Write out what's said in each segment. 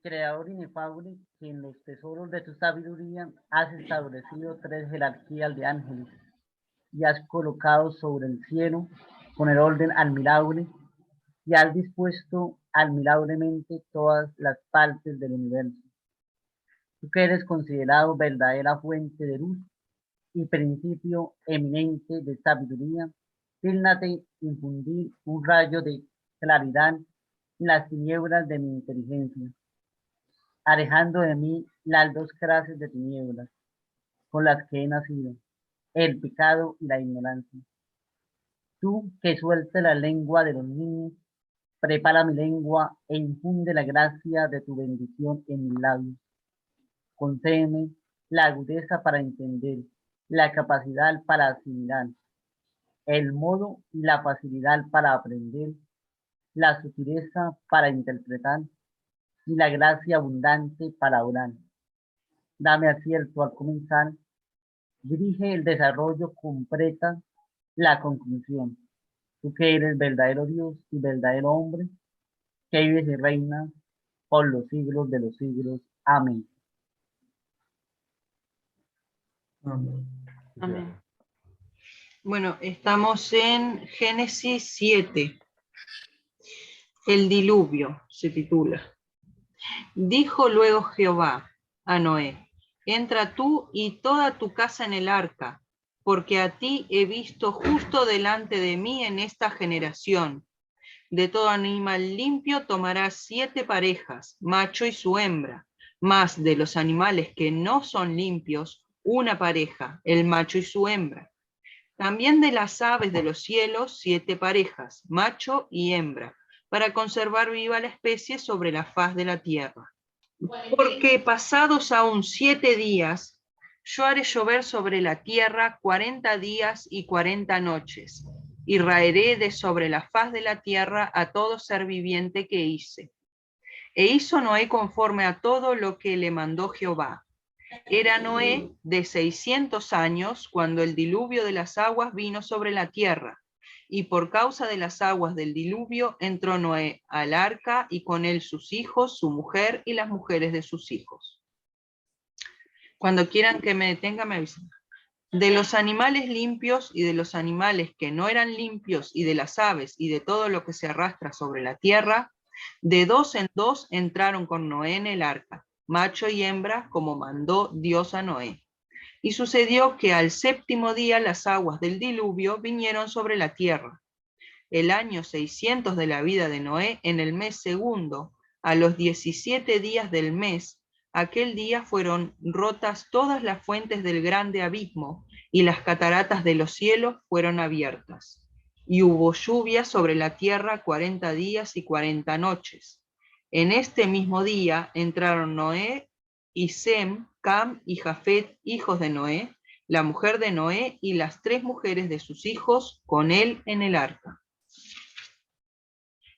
Creador inefable, que en los tesoros de tu sabiduría has establecido tres jerarquías de ángeles y has colocado sobre el cielo con el orden admirable y has dispuesto admirablemente todas las partes del universo. Tú que eres considerado verdadera fuente de luz y principio eminente de sabiduría, dígnate infundir un rayo de claridad en las tinieblas de mi inteligencia, alejando de mí las dos clases de tinieblas con las que he nacido, el pecado y la ignorancia. Tú que sueltes la lengua de los niños, prepara mi lengua e infunde la gracia de tu bendición en mis labios. Concédeme la agudeza para entender, la capacidad para asimilar, el modo y la facilidad para aprender, la sutileza para interpretar y la gracia abundante para orar. Dame acierto al comenzar, dirige el desarrollo, completa la conclusión. Tú que eres verdadero Dios y verdadero hombre, que vives y reinas por los siglos de los siglos. Amén. Amén. Amén. Bueno, estamos en Génesis 7. El diluvio se titula. Dijo luego Jehová a Noé: entra tú y toda tu casa en el arca, porque a ti he visto justo delante de mí en esta generación. De todo animal limpio tomarás 7 parejas, macho y su hembra, mas de los animales que no son limpios, una pareja, el macho y su hembra. También de las aves de los cielos 7 parejas, macho y hembra, para conservar viva la especie sobre la faz de la tierra. Porque pasados aún 7 días, yo haré llover sobre la tierra 40 días y 40 noches, y raeré de sobre la faz de la tierra a todo ser viviente que hice. E hizo Noé conforme a todo lo que le mandó Jehová. Era Noé de 600 años cuando el diluvio de las aguas vino sobre la tierra, y por causa de las aguas del diluvio entró Noé al arca y con él sus hijos, su mujer y las mujeres de sus hijos. Cuando quieran que me detenga, me avisen. De los animales limpios y de los animales que no eran limpios y de las aves y de todo lo que se arrastra sobre la tierra, de 2 en 2 entraron con Noé en el arca, macho y hembra, como mandó Dios a Noé. Y sucedió que al 7º día las aguas del diluvio vinieron sobre la tierra. El año 600 de la vida de Noé, en el mes segundo, a los 17 días del mes, aquel día fueron rotas todas las fuentes del grande abismo, y las cataratas de los cielos fueron abiertas. Y hubo lluvia sobre la tierra 40 días y 40 noches. En este mismo día entraron Noé y Sem, Cam y Jafet, hijos de Noé, la mujer de Noé y las 3 mujeres de sus hijos con él en el arca.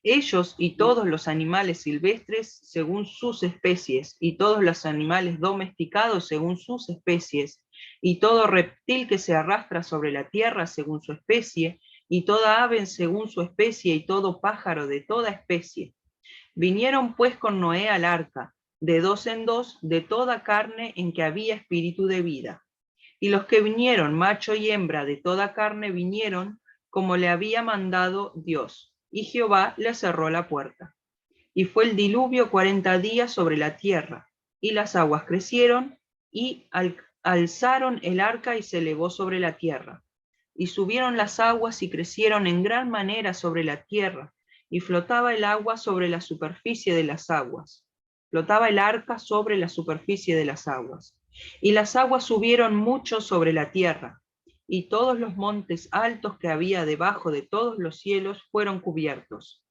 Ellos y todos los animales silvestres según sus especies, y todos los animales domesticados según sus especies, y todo reptil que se arrastra sobre la tierra según su especie, y toda ave según su especie, y todo pájaro de toda especie. Vinieron pues con Noé al arca, de 2 en 2, de toda carne en que había espíritu de vida. Y los que vinieron, macho y hembra de toda carne, vinieron como le había mandado Dios. Y Jehová le cerró la puerta. Y fue el diluvio 40 días sobre la tierra, y las aguas crecieron, y alzaron el arca y se elevó sobre la tierra. Y subieron las aguas y crecieron en gran manera sobre la tierra, y flotaba el agua sobre la superficie de las aguas. Flotaba el arca sobre la superficie de las aguas. Y las aguas subieron mucho sobre la tierra, y todos los montes altos que había debajo de todos los cielos fueron cubiertos.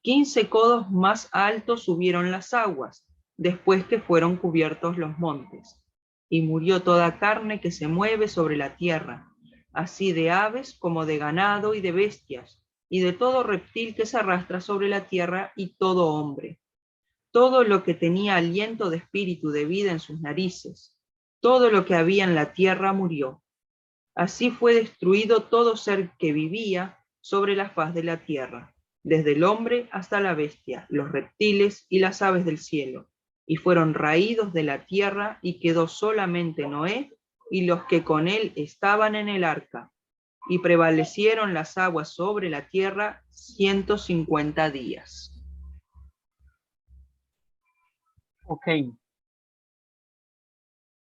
15 codos más altos subieron las aguas, después que fueron cubiertos los montes. Y murió toda carne que se mueve sobre la tierra, así de aves como de ganado y de bestias, y de todo reptil que se arrastra sobre la tierra, y todo hombre. Todo lo que tenía aliento de espíritu de vida en sus narices, todo lo que había en la tierra murió. Así fue destruido todo ser que vivía sobre la faz de la tierra, desde el hombre hasta la bestia, los reptiles y las aves del cielo, y fueron raídos de la tierra, y quedó solamente Noé y los que con él estaban en el arca, y prevalecieron las aguas sobre la tierra 150 días. Ok,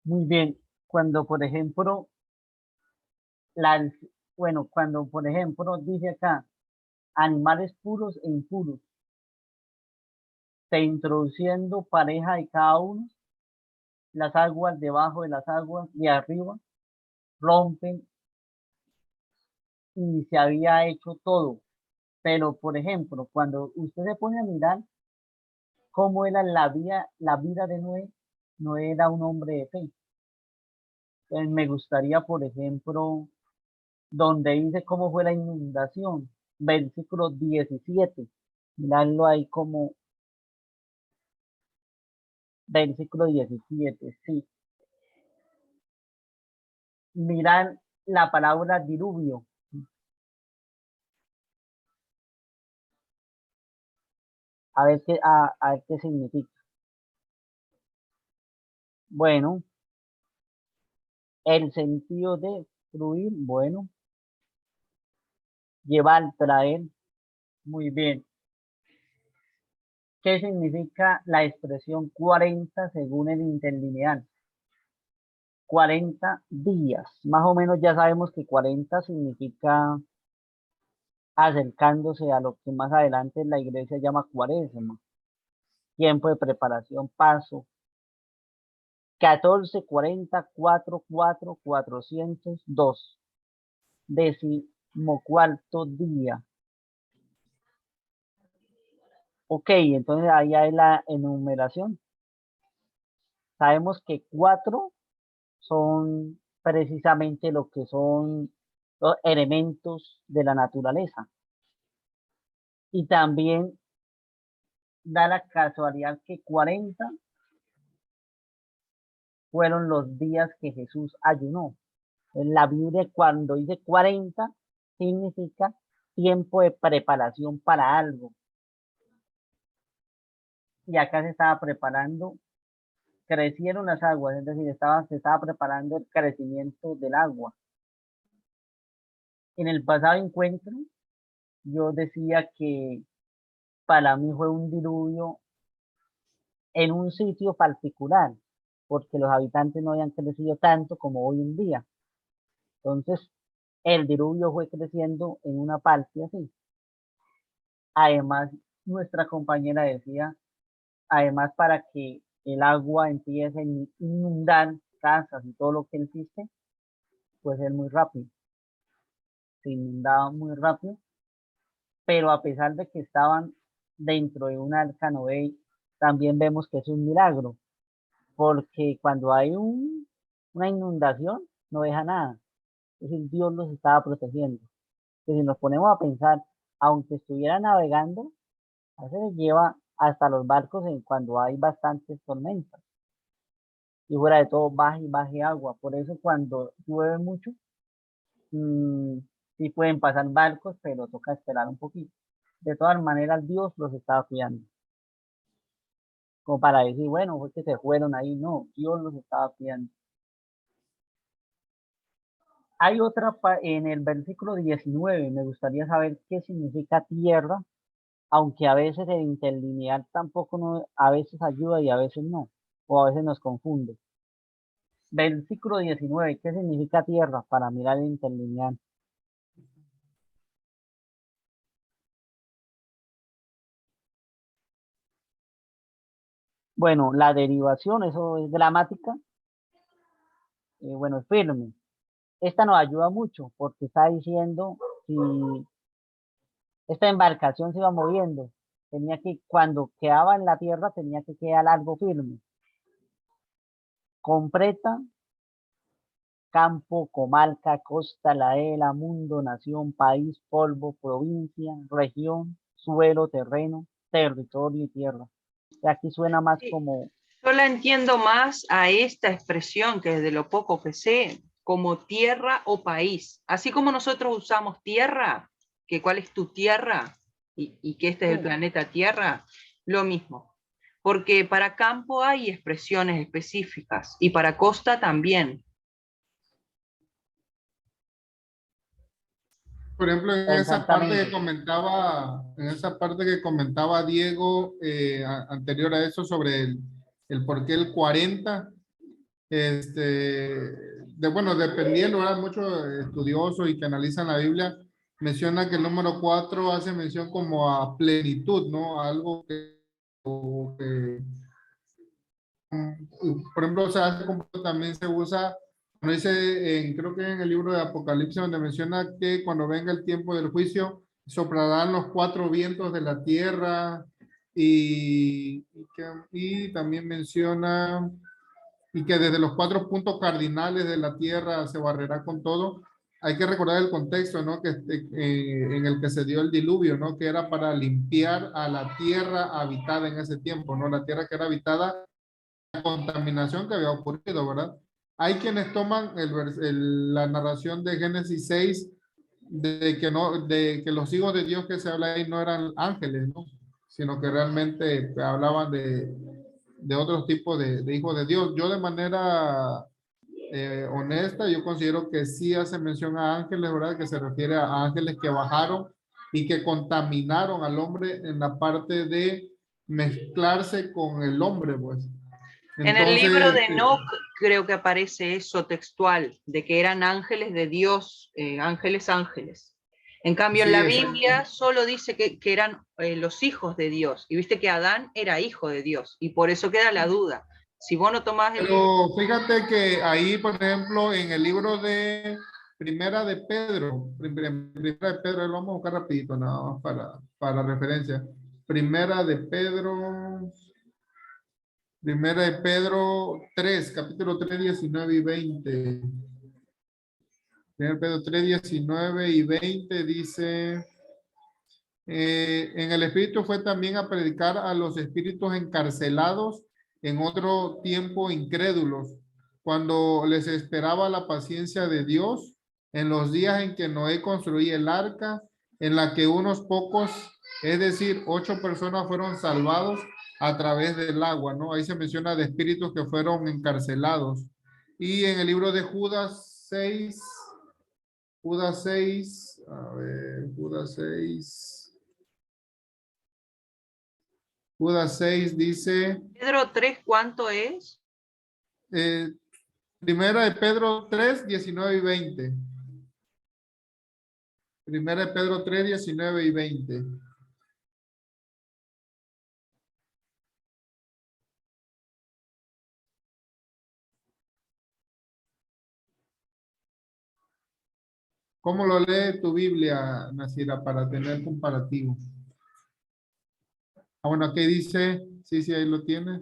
muy bien. Cuando, por ejemplo, cuando, por ejemplo, dice acá, animales puros e impuros, se introduciendo pareja de cada uno, las aguas debajo de las aguas de arriba rompen y se había hecho todo. Pero, por ejemplo, cuando usted se pone a mirar cómo era la vida de Noé, no era un hombre de fe. Entonces, me gustaría, por ejemplo, donde dice cómo fue la inundación, versículo 17, mirarlo ahí como versículo 17, sí. Mirar la palabra diluvio, a ver qué significa. Bueno, el sentido de fluir, bueno, llevar, traer, muy bien. ¿Qué significa la expresión 40 según el interlineal? 40 días. Más o menos ya sabemos que 40 significa acercándose a lo que más adelante la iglesia llama cuaresma. Tiempo de preparación, paso. 14, 40, 4, 4, 402. 14º día. Ok, entonces ahí hay la enumeración. Sabemos que 4 son precisamente lo que son los elementos de la naturaleza. Y también da la casualidad que 40 fueron los días que Jesús ayunó. En la Biblia cuando dice 40 significa tiempo de preparación para algo. Y acá se estaba preparando, crecieron las aguas, es decir, se estaba preparando el crecimiento del agua. En el pasado encuentro, yo decía que para mí fue un diluvio en un sitio particular, porque los habitantes no habían crecido tanto como hoy en día. Entonces, el diluvio fue creciendo en una parte así. Además, nuestra compañera decía, además para que el agua empiece a inundar casas y todo lo que existe, pues es muy rápido. Se inundaba muy rápido, pero a pesar de que estaban dentro de un arca Noé, también vemos que es un milagro, porque cuando hay una inundación, no deja nada. Es decir, Dios los estaba protegiendo. Que si nos ponemos a pensar, aunque estuviera navegando, a veces les lleva hasta los barcos cuando hay bastantes tormentas. Y fuera de todo, baja y baje agua. Por eso cuando llueve mucho, mm, sí pueden pasar barcos, pero toca esperar un poquito. De todas maneras, Dios los estaba cuidando. Como para decir, bueno, fue que se fueron ahí. No, Dios los estaba cuidando. Hay otra en el versículo 19, me gustaría saber qué significa tierra, aunque a veces el interlineal tampoco a veces ayuda y a veces no, o a veces nos confunde. Versículo 19, ¿qué significa tierra? Para mirar el interlineal. Bueno, la derivación, eso es gramática, bueno, es firme. Esta nos ayuda mucho porque está diciendo si esta embarcación se iba moviendo, cuando quedaba en la tierra, tenía que quedar algo firme. Completa, campo, comarca, costa, laela, mundo, nación, país, polvo, provincia, región, suelo, terreno, territorio y tierra. Y aquí suena más Sí, como, yo la entiendo más a esta expresión, que de lo poco que sé, como tierra o país. Así como nosotros usamos tierra, que cuál es tu tierra y que este es el sí, planeta Tierra, lo mismo. porque para campo hay expresiones específicas y para costa también. Por ejemplo, en esa parte Exactamente. que comentaba Diego anterior a eso sobre el por qué el 40, bueno, dependiendo, ¿verdad? Muchos estudiosos y que analizan la Biblia menciona que el número 4 hace mención como a plenitud, ¿no? Algo que por ejemplo, también se usa, cuando dice, creo que en el libro de Apocalipsis, donde menciona que cuando venga el tiempo del juicio, soplarán los 4 vientos de la tierra y también menciona y que desde los 4 puntos cardinales de la tierra se barrerá con todo. Hay que recordar el contexto, ¿no? Que en el que se dio el diluvio, ¿no? Que era para limpiar a la tierra habitada en ese tiempo, ¿no? La tierra que era habitada, contaminación que había ocurrido, ¿verdad? Hay quienes toman la narración de Génesis 6 de que los hijos de Dios que se habla ahí no eran ángeles, ¿no? Sino que realmente hablaban de otros tipos de hijos de Dios. Yo de manera honesta, yo considero que sí hace mención a ángeles, ¿verdad? Que se refiere a ángeles que bajaron y que contaminaron al hombre en la parte de mezclarse con el hombre, pues. En el libro Entonces, de Enoch creo que aparece eso textual, de que eran ángeles de Dios, ángeles. En cambio, sí, en la exacto. Biblia solo dice que eran los hijos de Dios. Y viste que Adán era hijo de Dios. Y por eso queda la duda. Si vos no tomás el libro... Pero fíjate que ahí, por ejemplo, en el libro de Primera de Pedro, lo vamos a buscar rapidito, nada más para referencia. Primera de Pedro 3, capítulo 3, 19 y 20. Primera de Pedro 3, 19 y 20 dice, en el Espíritu fue también a predicar a los espíritus encarcelados en otro tiempo incrédulos, cuando les esperaba la paciencia de Dios en los días en que Noé construía el arca, en la que unos pocos, es decir, 8 personas fueron salvados a través del agua, ¿no? Ahí se menciona de espíritus que fueron encarcelados. Y en el libro de Judas 6, Judas 6 dice, Pedro 3, ¿cuánto es? Primera de Pedro 3, 19 y 20. Primera de Pedro 3, 19 y 20. ¿Cómo lo lee tu Biblia, Nasira, para tener comparativo? Ah, bueno, ¿qué dice? Sí, sí, ahí lo tienes.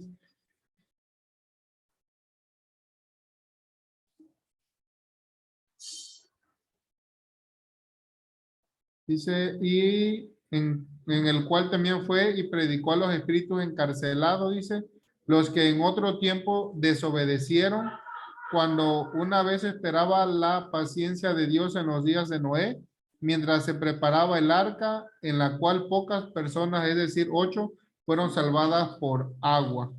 Dice, y en el cual también fue y predicó a los espíritus encarcelados, dice, los que en otro tiempo desobedecieron, cuando una vez esperaba la paciencia de Dios en los días de Noé, mientras se preparaba el arca, en la cual pocas personas, es decir, 8, fueron salvadas por agua.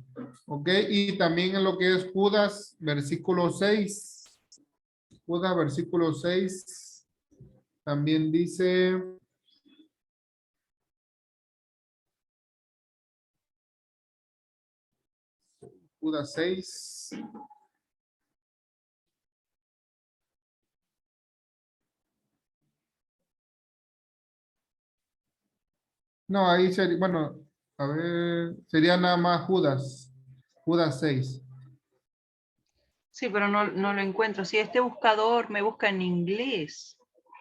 ¿Ok? Y también en lo que es Judas, versículo 6. Judas, versículo 6, también dice... Judas 6. No, ahí sería, bueno, a ver, sería nada más Judas. Judas 6. Sí, pero no lo encuentro. Si este buscador me busca en inglés,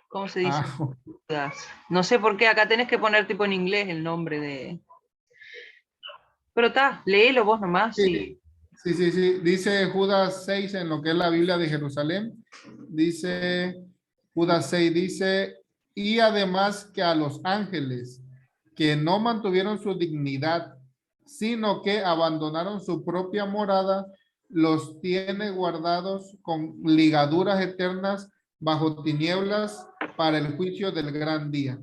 ¿cómo se dice? Ah, Judas? No sé por qué, acá tenés que poner tipo en inglés el nombre de... Pero está, léelo vos nomás. sí, sí. Dice Judas 6 en lo que es la Biblia de Jerusalén. Dice, Judas 6 dice, y además que a los ángeles que no mantuvieron su dignidad, sino que abandonaron su propia morada, los tiene guardados con ligaduras eternas bajo tinieblas para el juicio del gran día.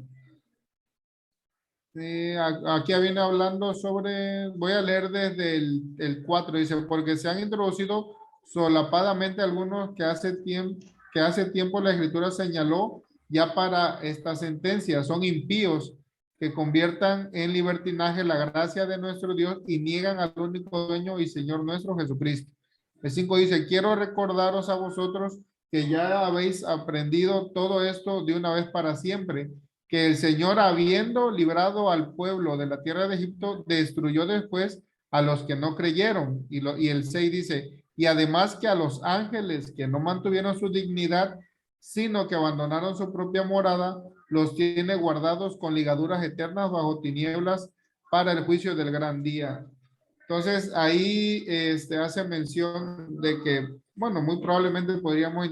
Aquí viene hablando sobre, voy a leer desde el 4, dice, porque se han introducido solapadamente algunos que hace tiempo la escritura señaló ya para esta sentencia, son impíos que conviertan en libertinaje la gracia de nuestro Dios y niegan al único dueño y Señor nuestro Jesucristo. El 5 dice, quiero recordaros a vosotros que ya habéis aprendido todo esto de una vez para siempre, que el Señor, habiendo librado al pueblo de la tierra de Egipto, destruyó después a los que no creyeron. Y el 6 dice, y además que a los ángeles que no mantuvieron su dignidad, sino que abandonaron su propia morada, los tiene guardados con ligaduras eternas bajo tinieblas para el juicio del gran día. Entonces ahí hace mención de que, bueno, muy probablemente podríamos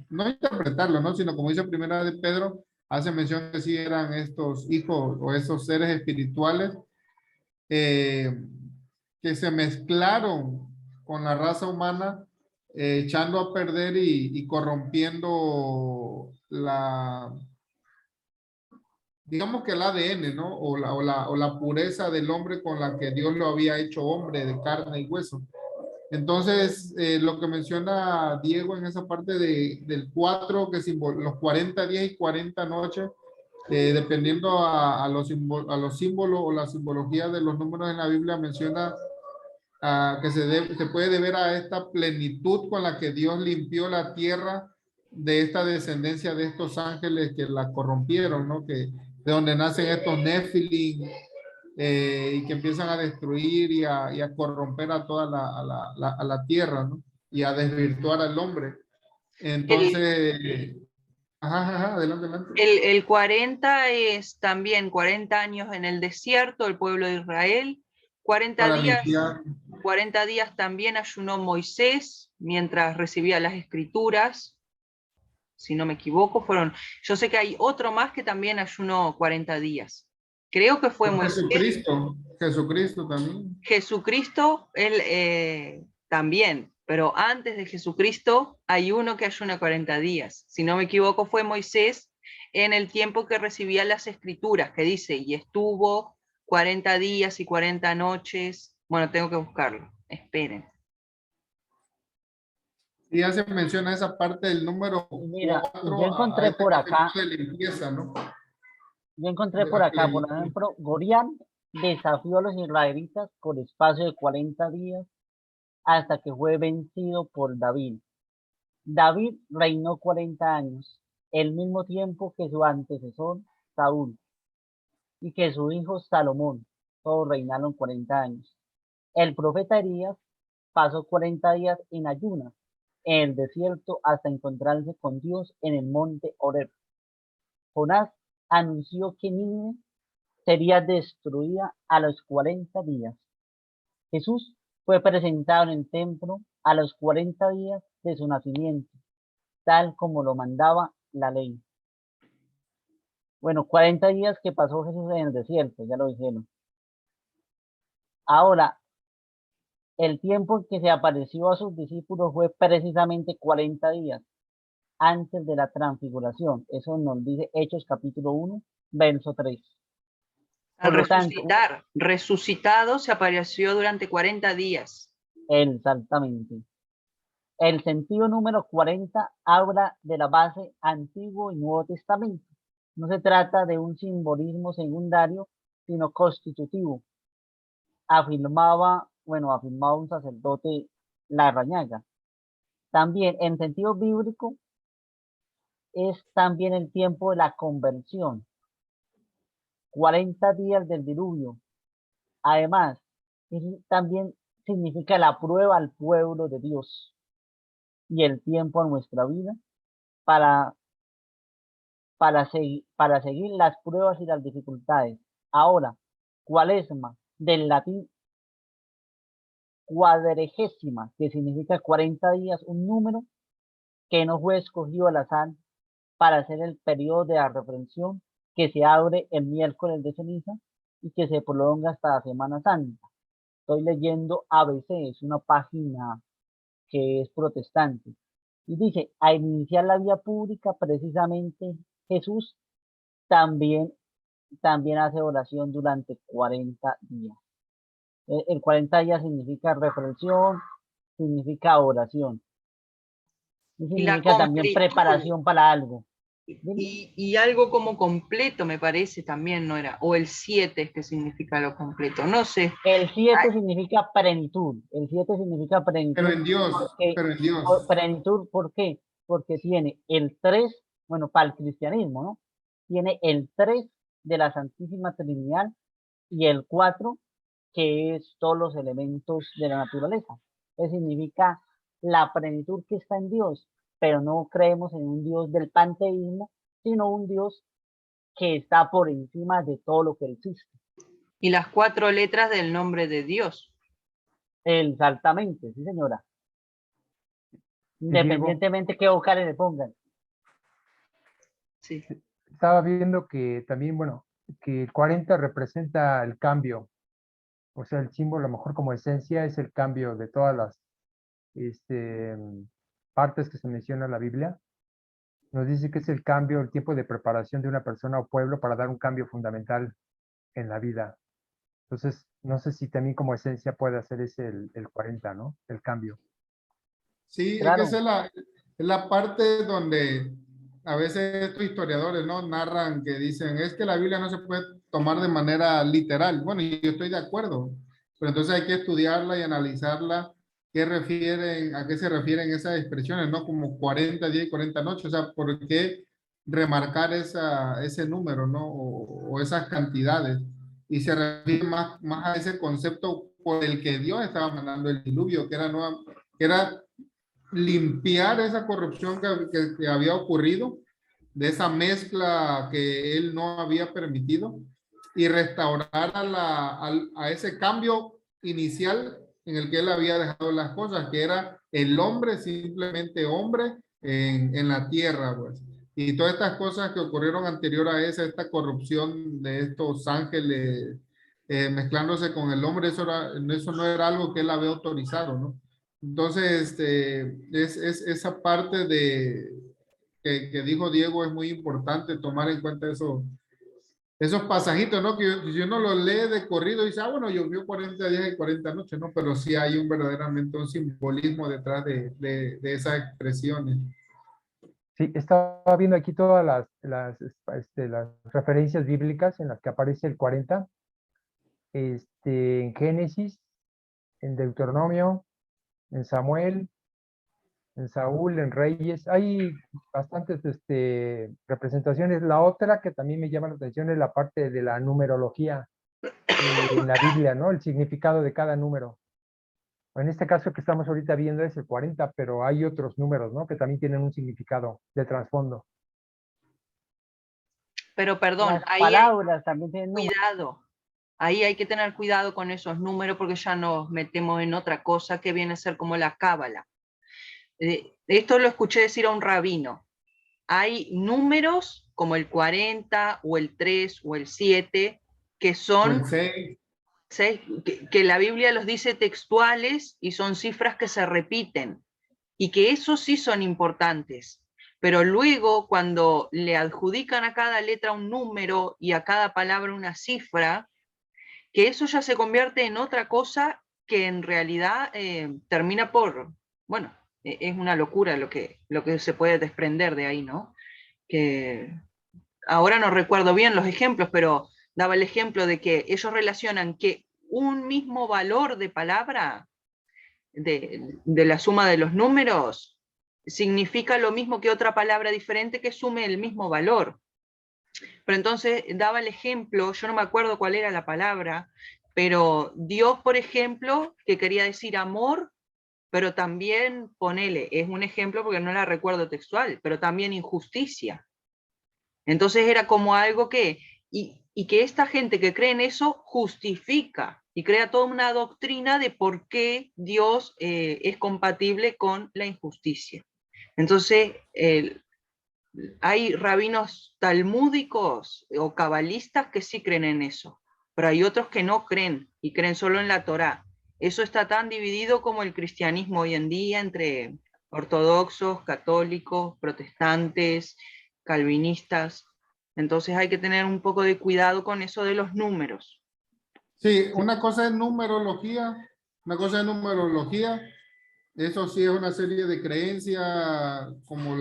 no interpretarlo, ¿no? Sino como dice Primera de Pedro, hace mención que sí eran estos hijos o esos seres espirituales eh, que se mezclaron con la raza humana, echando a perder y corrompiendo digamos que el ADN, ¿no? O la pureza del hombre con la que Dios lo había hecho hombre de carne y hueso. Entonces, lo que menciona Diego en esa parte del 4, que los 40 días y 40 noches, dependiendo a los símbolos o la simbología de los números en la Biblia, menciona que se puede deber a esta plenitud con la que Dios limpió la tierra de esta descendencia de estos ángeles que la corrompieron, ¿no? Que de donde nacen estos Nephilim, y que empiezan a destruir y a corromper a toda la tierra, ¿no? Y a desvirtuar al hombre. Entonces, adelante, adelante. El 40 es también 40 años en el desierto, el pueblo de Israel. 40 días, 40 días también ayunó Moisés mientras recibía las escrituras. Si no me equivoco, yo sé que hay otro más que también ayunó 40 días. Creo que fue Moisés. Jesucristo también. Jesucristo, él también, pero antes de Jesucristo hay uno que ayuna 40 días. Si no me equivoco, fue Moisés en el tiempo que recibía las escrituras, que dice, y estuvo 40 días y 40 noches. Bueno, tengo que buscarlo. Esperen. Y ya se menciona esa parte del número 4. Yo encontré por acá. De limpieza, ¿no? Yo encontré por acá, por ejemplo, Gorián desafió a los israelitas por espacio de 40 días hasta que fue vencido por David. David reinó 40 años, el mismo tiempo que su antecesor Saúl y que su hijo Salomón. Todos reinaron 40 años. El profeta Elías pasó 40 días en ayunas en el desierto hasta encontrarse con Dios en el monte Horeb. Jonás anunció que Nínive sería destruida a los 40 días. Jesús fue presentado en el templo a los 40 días de su nacimiento, tal como lo mandaba la ley. Bueno, 40 días que pasó Jesús en el desierto, ya lo dijeron. Ahora, el tiempo en que se apareció a sus discípulos fue precisamente 40 días antes de la transfiguración. Eso nos dice Hechos capítulo 1, verso 3. Al resucitar, resucitado se apareció durante 40 días. Exactamente. El sentido número 40 habla de la base Antiguo y Nuevo Testamento. No se trata de un simbolismo secundario, sino constitutivo. Afirmaba un sacerdote Larrañaga. También, en sentido bíblico, es también el tiempo de la conversión. 40 días del diluvio. Además, también significa la prueba al pueblo de Dios y el tiempo a nuestra vida para seguir las pruebas y las dificultades. Ahora, cuaresma, del latín cuadregésima, que significa 40 días, un número que no fue escogido al azar para hacer el periodo de la reprensión que se abre el miércoles de ceniza y que se prolonga hasta la Semana Santa. Estoy leyendo ABC, es una página que es protestante. Y dice, al iniciar la vía pública, precisamente Jesús también también hace oración durante 40 días. El 40 días significa reflexión, significa oración. Y Y la significa también completud. preparación para algo. Y algo como completo, me parece, también no era. O el 7 es que significa lo completo. No sé. El 7 significa plenitud. El 7 significa plenitud. Pero en Dios, Porque, pero en Dios. plenitud, ¿por qué? Porque tiene el 3, bueno, para el cristianismo, ¿no? Tiene el 3 de la Santísima Trinidad y el 4, que es todos los elementos de la naturaleza. Eso significa la plenitud que está en Dios, pero no creemos en un Dios del panteísmo, sino un Dios que está por encima de todo lo que existe. Y las 4 letras del nombre de Dios. Exactamente, sí señora. Diego, Independientemente qué vocales le pongan. Sí. estaba viendo que también, bueno, que el 40 representa el cambio. O sea, el símbolo, a lo mejor como esencia, es el cambio de todas las este, partes que se menciona en la Biblia. Nos dice que es el cambio, el tiempo de preparación de una persona o pueblo para dar un cambio fundamental en la vida. Entonces, no sé si también como esencia puede hacer ese el 40, ¿no? El cambio. Sí, es que Claro, esa es la parte donde a veces estos historiadores, ¿no? Narran que dicen, es que la Biblia no se puede tomar de manera literal. Bueno, y yo estoy de acuerdo, pero entonces hay que estudiarla y analizarla, a qué se refieren esas expresiones, ¿no? Como 40 días y 40 noches, o sea, ¿por qué remarcar ese número, ¿no? O esas cantidades. Y se refiere más a ese concepto por el que Dios estaba mandando el diluvio, que era limpiar esa corrupción que había ocurrido, de esa mezcla que él no había permitido, y restaurar a ese cambio inicial en el que él había dejado las cosas, que era el hombre, simplemente hombre en la tierra, pues. Y todas estas cosas que ocurrieron anterior a esta corrupción de estos ángeles mezclándose con el hombre, eso no era algo que él había autorizado, ¿no? Entonces, es esa parte que dijo Diego es muy importante tomar en cuenta esos pasajitos, ¿no? Que si uno lo lee de corrido y dice, ah, bueno, llovió 40 días y 40 noches, ¿no? Pero sí hay verdaderamente un simbolismo detrás de esas expresiones. Sí, estaba viendo aquí todas las referencias bíblicas en las que aparece el 40, en Génesis, en Deuteronomio, en Samuel, en Saúl, en Reyes. Hay bastantes representaciones. La otra que también me llama la atención es la parte de la numerología en la Biblia, ¿no? El significado de cada número. En este caso que estamos ahorita viendo es el 40, pero hay otros números, ¿no? Que también tienen un significado de trasfondo. Pero perdón, las ahí hay palabras también tienen números. cuidado. Ahí hay que tener cuidado con esos números porque ya nos metemos en otra cosa que viene a ser como la cábala. Esto lo escuché decir a un rabino. Hay números como el 40 o el 3 o el 7 que son que la Biblia los dice textuales y son cifras que se repiten y que esos sí son importantes. Pero luego cuando le adjudican a cada letra un número y a cada palabra una cifra, que eso ya se convierte en otra cosa que en realidad termina por, bueno, es una locura lo que se puede desprender de ahí, ¿no? Que ahora no recuerdo bien los ejemplos, pero daba el ejemplo de que ellos relacionan que un mismo valor de palabra de la suma de los números significa lo mismo que otra palabra diferente que sume el mismo valor. Pero entonces daba el ejemplo, yo no me acuerdo cuál era la palabra, pero Dios, por ejemplo, que quería decir amor, pero también, ponele, es un ejemplo porque no la recuerdo textual, pero también injusticia. Entonces era como algo y que esta gente que cree en eso justifica y crea toda una doctrina de por qué Dios es compatible con la injusticia. Entonces, hay rabinos talmúdicos o cabalistas que sí creen en eso, pero hay otros que no creen y creen solo en la Torá. Eso está tan dividido como el cristianismo hoy en día entre ortodoxos, católicos, protestantes, calvinistas. Entonces hay que tener un poco de cuidado con eso de los números. Sí, una cosa es numerología, eso sí es una serie de creencias como,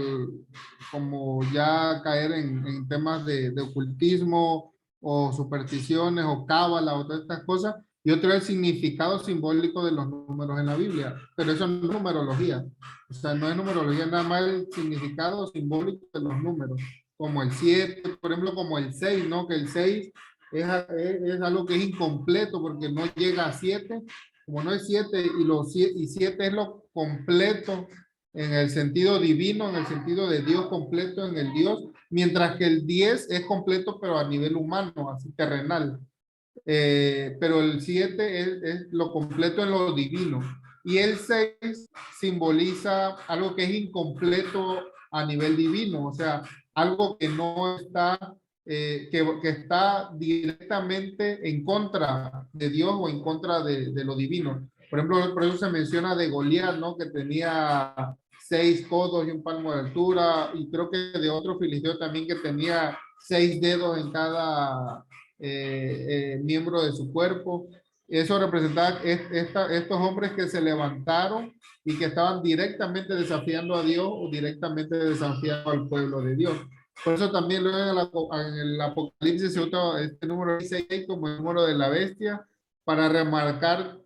como ya caer en temas de ocultismo o supersticiones o cábala o todas estas cosas. Y otro es el significado simbólico de los números en la Biblia, pero eso no es numerología. O sea, no es numerología, nada más el significado simbólico de los números, como el 7, por ejemplo, como el 6, ¿no? Que el 6 es algo que es incompleto porque no llega a 7, como no es 7 y 7 es lo completo en el sentido divino, en el sentido de Dios completo en el Dios, mientras que el 10 es completo pero a nivel humano, así terrenal. Pero el 7 es lo completo en lo divino. Y el 6 simboliza algo que es incompleto a nivel divino, o sea, algo que no está, que está directamente en contra de Dios o en contra de lo divino. Por ejemplo, por eso se menciona de Goliat, ¿no? Que tenía 6 codos y un palmo de altura, y creo que de otro filisteo también que tenía 6 dedos en cada miembro de su cuerpo. Eso representaba estos hombres que se levantaron y que estaban directamente desafiando a Dios o directamente desafiando al pueblo de Dios. Por eso también luego en el Apocalipsis se usa este número 6 como el número de la bestia para remarcar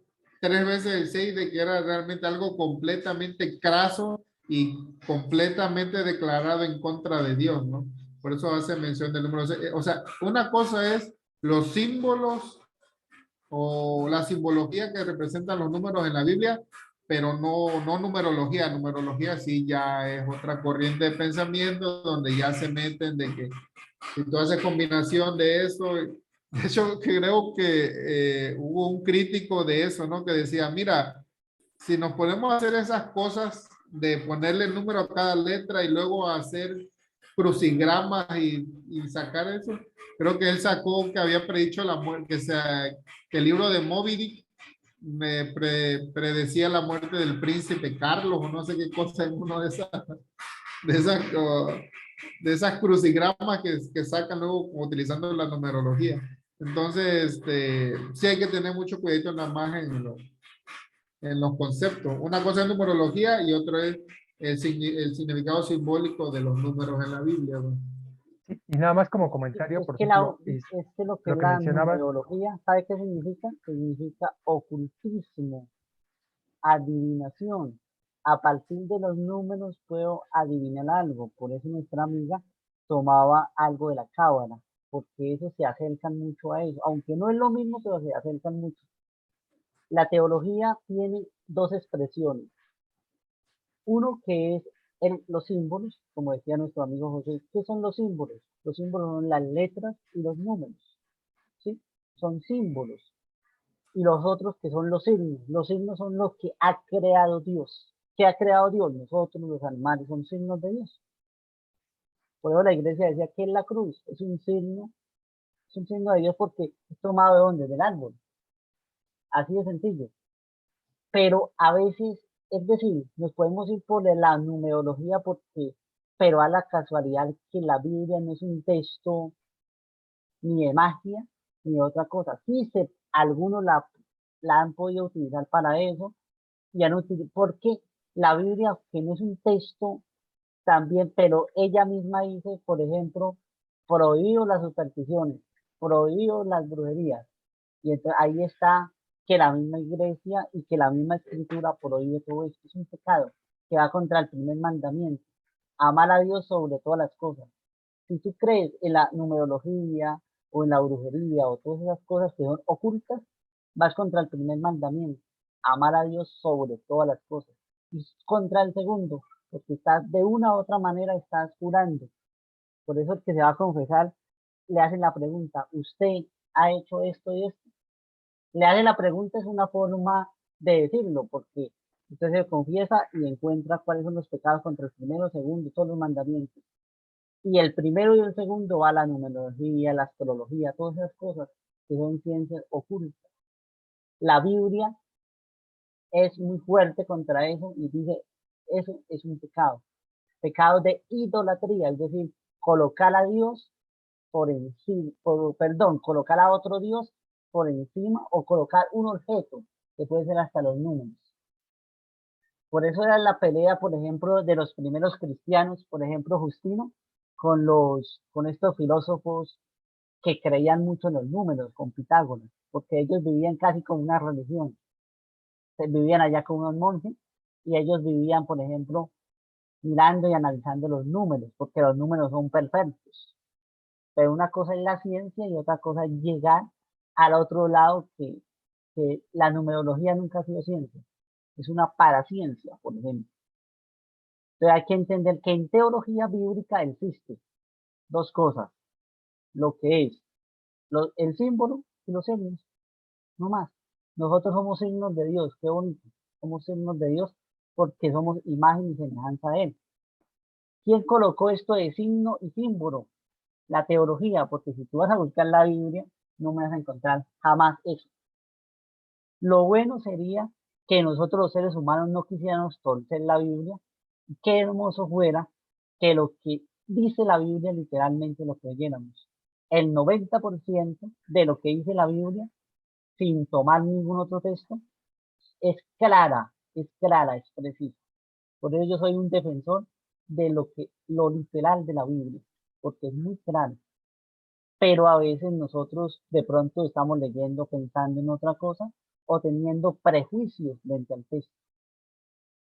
3 veces el 6 de que era realmente algo completamente craso y completamente declarado en contra de Dios, ¿no? Por eso hace mención del número 6. O sea, una cosa es los símbolos o la simbología que representan los números en la Biblia, pero no numerología. Numerología sí ya es otra corriente de pensamiento donde ya se meten de que si tú haces combinación de eso, de hecho creo que hubo un crítico de eso, ¿no? Que decía, mira, si nos podemos hacer esas cosas de ponerle el número a cada letra y luego hacer crucigramas y sacar eso, creo que él sacó que había predicho la muerte, que el libro de Moby Dick predecía la muerte del príncipe Carlos o no sé qué cosa en uno de esas, de esas crucigramas que sacan luego utilizando la numerología. Entonces, sí hay que tener mucho cuidado nada más en los conceptos. Una cosa es numerología y otro es el significado simbólico de los números en la Biblia, ¿no? Y nada más como comentario, por Que la, ejemplo, es que lo que es lo que la mencionabas, numerología, ¿sabe qué significa? Significa ocultismo, adivinación. A partir de los números puedo adivinar algo. Por eso nuestra amiga tomaba algo de la cábala, porque eso se acercan mucho a eso. Aunque no es lo mismo, pero se acercan mucho. La teología tiene dos expresiones. Uno que es los símbolos, como decía nuestro amigo José. ¿Qué son los símbolos? Los símbolos son las letras y los números, ¿sí? Son símbolos. Y los otros que son los signos. Los signos son los que ha creado Dios. ¿Qué ha creado Dios? Nosotros, los animales, son signos de Dios. Por eso la iglesia decía que la cruz es un signo de Dios porque es tomado de dónde? Del árbol. Así de sencillo. Pero a veces, es decir, nos podemos ir por la numerología porque, pero a la casualidad que la Biblia no es un texto ni de magia ni de otra cosa. Sí, algunos la han podido utilizar para eso y han utilizado, porque la Biblia, que no es un texto también, pero ella misma dice, por ejemplo, prohibido las supersticiones, prohibido las brujerías. Y entonces ahí está que la misma iglesia y que la misma escritura prohíbe todo esto. Es un pecado que va contra el primer mandamiento. Amar a Dios sobre todas las cosas. Si tú crees en la numerología o en la brujería o todas esas cosas que son ocultas, vas contra el primer mandamiento. Amar a Dios sobre todas las cosas. Y contra el segundo, porque estás de una u otra manera estás jurando. Por eso el que se va a confesar le hacen la pregunta, ¿usted ha hecho esto y esto? Le hace la pregunta es una forma de decirlo, porque usted se confiesa y encuentra cuáles son los pecados contra el primero, segundo, todos los mandamientos. Y el primero y el segundo va la numerología, la astrología, todas esas cosas que son ciencias ocultas. La Biblia es muy fuerte contra eso y dice, eso es un pecado. Pecado de idolatría, es decir, colocar a Dios por encima, perdón, colocar a otro Dios por encima o colocar un objeto, que puede ser hasta los números. Por eso era la pelea, por ejemplo, de los primeros cristianos, por ejemplo, Justino, con estos filósofos que creían mucho en los números, con Pitágoras, porque ellos vivían casi como una religión. Vivían allá con unos monjes y ellos vivían, por ejemplo, mirando y analizando los números, porque los números son perfectos. Pero una cosa es la ciencia y otra cosa es llegar al otro lado que la numerología nunca ha sido ciencia. Es una paraciencia, por ejemplo. Entonces hay que entender que en teología bíblica existe dos cosas, lo que es el símbolo y los signos, no más. Nosotros somos signos de Dios, qué bonito. Somos signos de Dios porque somos imagen y semejanza de Él. ¿Quién colocó esto de signo y símbolo? La teología, porque si tú vas a buscar la Biblia, no me vas a encontrar jamás eso. Lo bueno sería que nosotros los seres humanos no quisiéramos torcer la Biblia. Qué hermoso fuera que lo que dice la Biblia literalmente lo creyéramos. El 90% de lo que dice la Biblia, sin tomar ningún otro texto, es clara, es precisa. Por eso yo soy un defensor de lo literal de la Biblia, porque es muy claro. Pero a veces nosotros de pronto estamos leyendo pensando en otra cosa o teniendo prejuicios frente al texto.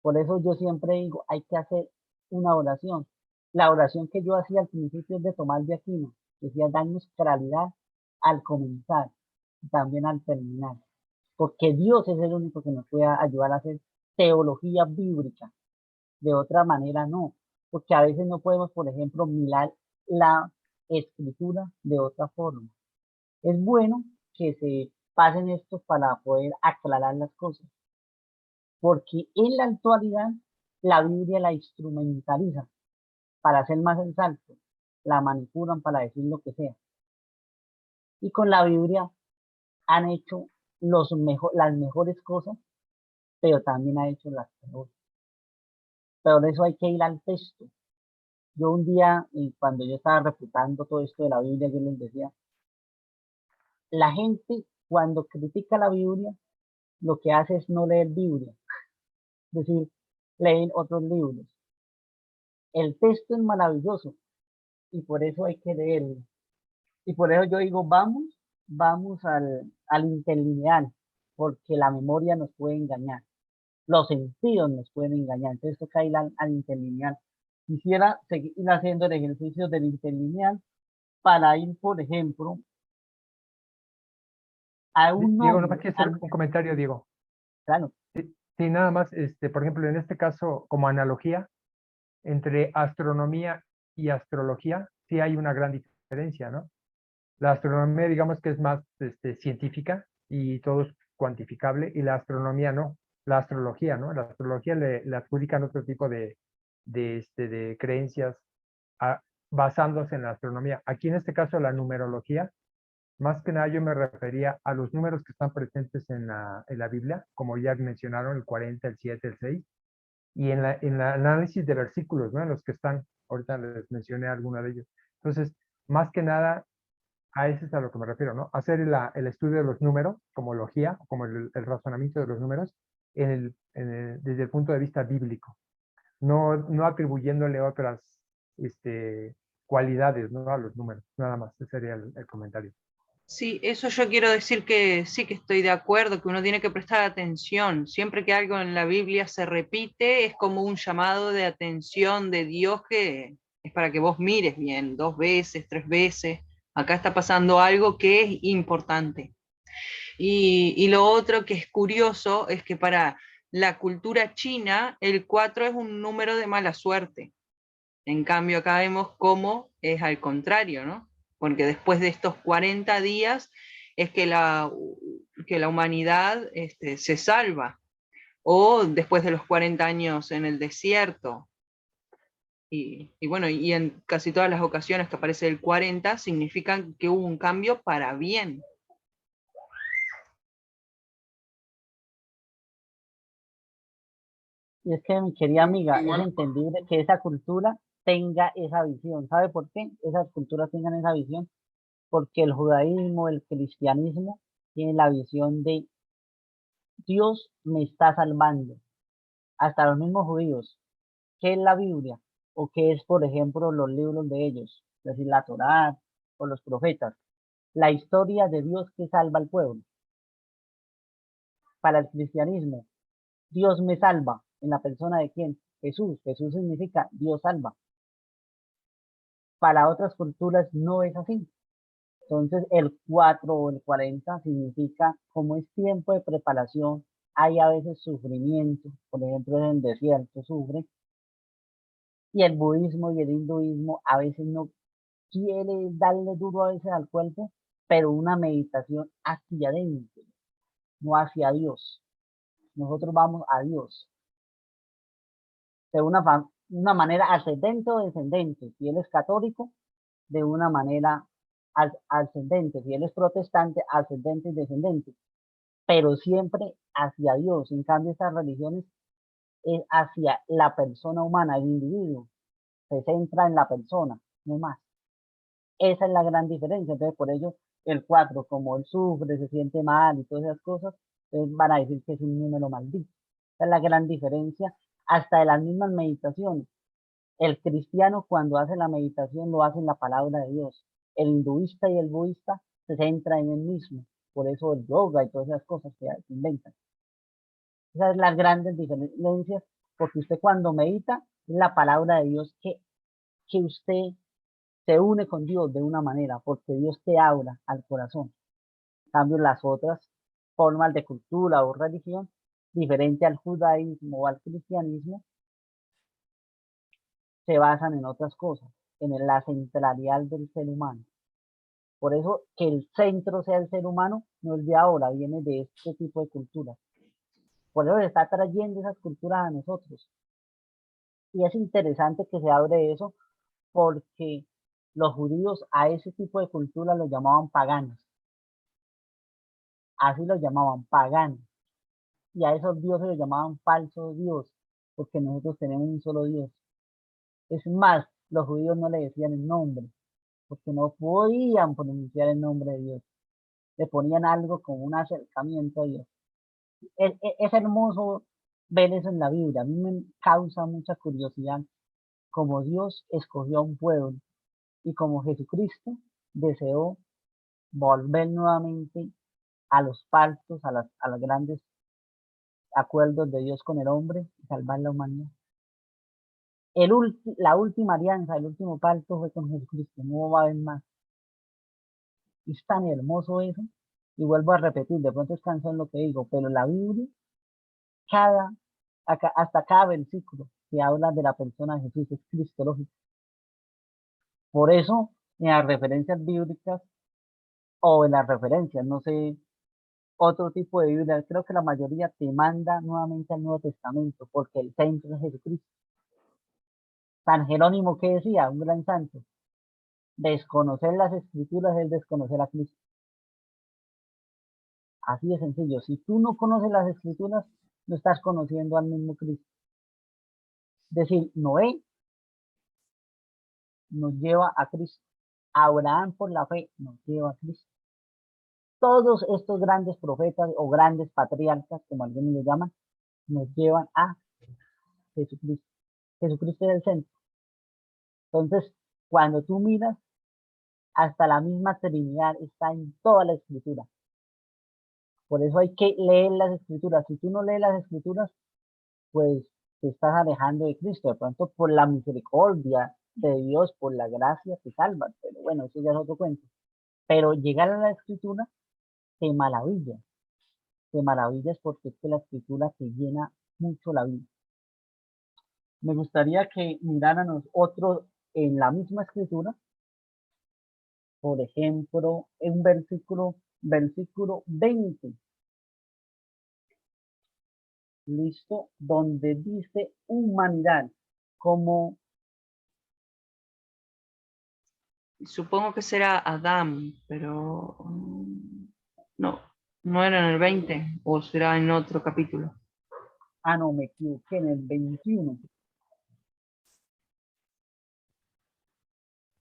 Por eso yo siempre digo, hay que hacer una oración. La oración que yo hacía al principio es de Tomás de Aquino, decía darnos claridad al comenzar y también al terminar, porque Dios es el único que nos puede ayudar a hacer teología bíblica. De otra manera no, porque a veces no podemos, por ejemplo, mirar la escritura de otra forma. Es bueno que se pasen estos para poder aclarar las cosas, porque en la actualidad la Biblia la instrumentaliza para hacer más exacto, la manipulan para decir lo que sea. Y con la Biblia han hecho las mejores cosas, pero también ha hecho las peores. Pero de eso hay que ir al texto. Yo un día, cuando yo estaba refutando todo esto de la Biblia, yo les decía, la gente cuando critica la Biblia, lo que hace es no leer Biblia, es decir, leen otros libros. El texto es maravilloso y por eso hay que leerlo. Y por eso yo digo, vamos al interlineal, porque la memoria nos puede engañar, los sentidos nos pueden engañar, entonces toca ir al interlineal. Quisiera seguir haciendo el ejercicio del interlineal para ir, por ejemplo, a un Diego, nomás nombre, quiero hacer un comentario, Diego. claro, Sí, nada más, por ejemplo, en este caso, como analogía, entre astronomía y astrología, sí hay una gran diferencia, ¿no? La astronomía, digamos que es más científica y todo es cuantificable, y la astronomía no, la astrología, ¿no? La astrología le adjudican otro tipo de creencias basándose en la astronomía. Aquí en este caso la numerología, más que nada yo me refería a los números que están presentes en la Biblia, como ya mencionaron, el 40, el 7, el 6, y en el análisis de versículos, ¿no? En los que están, ahorita les mencioné alguno de ellos. Entonces, más que nada, a eso es a lo que me refiero, ¿no? Hacer el estudio de los números, como logía, como el razonamiento de los números, desde el punto de vista bíblico, no atribuyéndole otras cualidades, ¿no? A los números, nada más, ese sería el comentario. Sí, eso yo quiero decir que sí que estoy de acuerdo, que uno tiene que prestar atención. Siempre que algo en la Biblia se repite, es como un llamado de atención de Dios que es para que vos mires bien 2 veces, 3 veces. Acá está pasando algo que es importante. Y lo otro que es curioso es que para la cultura china, el 4 es un número de mala suerte. En cambio, acá vemos cómo es al contrario, ¿no? Porque después de estos 40 días es que la humanidad se salva, o después de los 40 años en el desierto. Y bueno, y en casi todas las ocasiones que aparece el 40 significan que hubo un cambio para bien. y es que mi querida amiga, es Igual, entendible que esa cultura tenga esa visión. ¿Sabe por qué esas culturas tengan esa visión? Porque el judaísmo, el cristianismo, tiene la visión de Dios me está salvando. Hasta los mismos judíos. ¿Qué es la Biblia? ¿O qué es, por ejemplo, los libros de ellos? Es decir, la Torá o los profetas. La historia de Dios que salva al pueblo. Para el cristianismo, Dios me salva. ¿En la persona de quién? Jesús. Jesús significa Dios salva. Para otras culturas no es así. Entonces, el 4 o el 40 significa, como es tiempo de preparación, hay a veces sufrimiento. Por ejemplo, en el desierto sufre. Y el budismo y el hinduismo a veces no quiere darle duro a veces al cuerpo, pero una meditación hacia adentro, no hacia Dios. Nosotros vamos a Dios de una manera ascendente o descendente. Si él es católico, de una manera ascendente. Si él es protestante, ascendente y descendente. Pero siempre hacia Dios. En cambio, estas religiones es hacia la persona humana, el individuo. Se centra en la persona, no más. Esa es la gran diferencia. Entonces, por ello, el 4 como él sufre, se siente mal y todas esas cosas, entonces van a decir que es un número maldito. Esa es la gran diferencia hasta de las mismas meditaciones. El cristiano cuando hace la meditación lo hace en la palabra de Dios. El hinduista y el budista se centra en él mismo. Por eso el yoga y todas esas cosas que se inventan. Esas son las grandes diferencias, porque usted cuando medita, es la palabra de Dios que usted se une con Dios de una manera, porque Dios te habla al corazón. En cambio, las otras formas de cultura o religión, diferente al judaísmo o al cristianismo, se basan en otras cosas, en la centralidad del ser humano. Por eso que el centro sea el ser humano no es de ahora, viene de este tipo de culturas. Por eso se está trayendo esas culturas a nosotros. Y es interesante que se abre eso porque los judíos a ese tipo de cultura los llamaban paganos. Así los llamaban paganos. Y a esos dioses los llamaban falsos dioses, porque nosotros tenemos un solo Dios. Es más, los judíos no le decían el nombre, porque no podían pronunciar el nombre de Dios. Le ponían algo como un acercamiento a Dios. Es hermoso ver eso en la Biblia. A mí me causa mucha curiosidad cómo Dios escogió a un pueblo y como Jesucristo deseó volver nuevamente a los pactos, a los grandes acuerdos de Dios con el hombre y salvar la humanidad. La última alianza, el último pacto fue con Jesucristo, no va a haber más. Y es tan hermoso eso, y vuelvo a repetir, de pronto es cansón lo que digo, pero la Biblia, hasta cada versículo que habla de la persona de Jesús es cristológico. Por eso, en las referencias bíblicas, o en las referencias, no sé, otro tipo de Biblia, creo que la mayoría te manda nuevamente al Nuevo Testamento, porque el centro es Jesucristo. San Jerónimo, ¿qué decía? Un gran santo. Desconocer las escrituras es desconocer a Cristo. Así de sencillo. Si tú no conoces las escrituras, no estás conociendo al mismo Cristo. Es decir, Noé nos lleva a Cristo. Abraham por la fe nos lleva a Cristo. Todos estos grandes profetas o grandes patriarcas, como algunos lo llaman, nos llevan a Jesucristo. Jesucristo es el centro. Entonces, cuando tú miras, hasta la misma Trinidad está en toda la escritura. Por eso hay que leer las escrituras. Si tú no lees las escrituras, pues te estás alejando de Cristo. De pronto, por la misericordia de Dios, por la gracia, te salvas. Pero bueno, eso ya es otro cuento. Pero llegar a la escritura te maravilla. Te maravillas porque es que la escritura te llena mucho la vida. Me gustaría que miráramos otro en la misma escritura. Por ejemplo, en versículo 20. Listo, donde dice humanidad, como Supongo que será Adán, pero no, no era en el 20 o será en otro capítulo. no, me equivoqué, en el 21.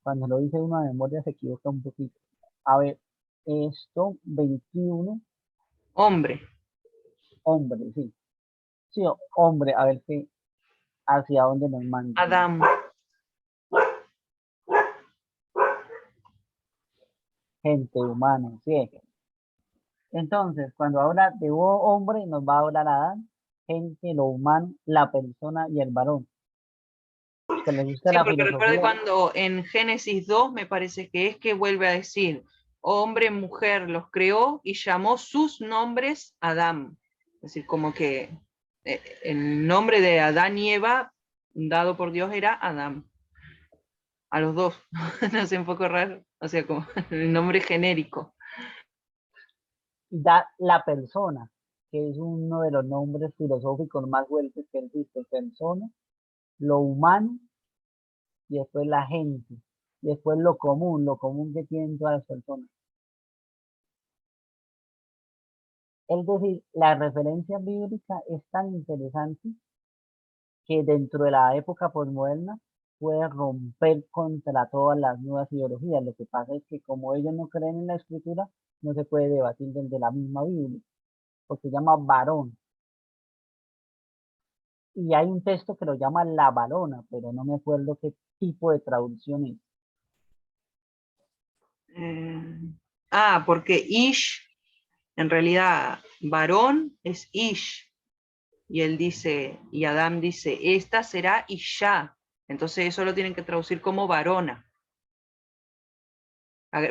Cuando lo dice uno de memoria se equivoca un poquito. A ver, esto, 21, Hombre. hombre, sí. Sí, hombre, a ver qué, hacia dónde nos manda. Adam. Gente, humano, sí. Entonces, cuando habla de hombre, nos va a hablar Adán, gente, lo humano, la persona y el varón. Que le gusta Sí, la porque recuerde filosofía. cuando en Génesis 2 me parece que es que vuelve a decir, hombre, mujer los creó y llamó sus nombres Adán. Es decir, como que el nombre de Adán y Eva dado por Dios era Adán. A los dos. No sé, un poco raro. O sea, como el nombre genérico. Da la persona, que es uno de los nombres filosóficos más fuertes que existe. Persona, lo humano y después la gente. Y después lo común que tienen todas las personas. Es decir, la referencia bíblica es tan interesante que dentro de la época posmoderna puede romper contra todas las nuevas ideologías. Lo que pasa es que como ellos no creen en la escritura, no se puede debatir desde la misma Biblia, porque se llama varón. Y hay un texto que lo llama la varona, pero no me acuerdo qué tipo de traducción es. Porque Ish, en realidad, varón es Ish. Y él dice, y Adán dice, esta será Isha. Entonces eso lo tienen que traducir como varona.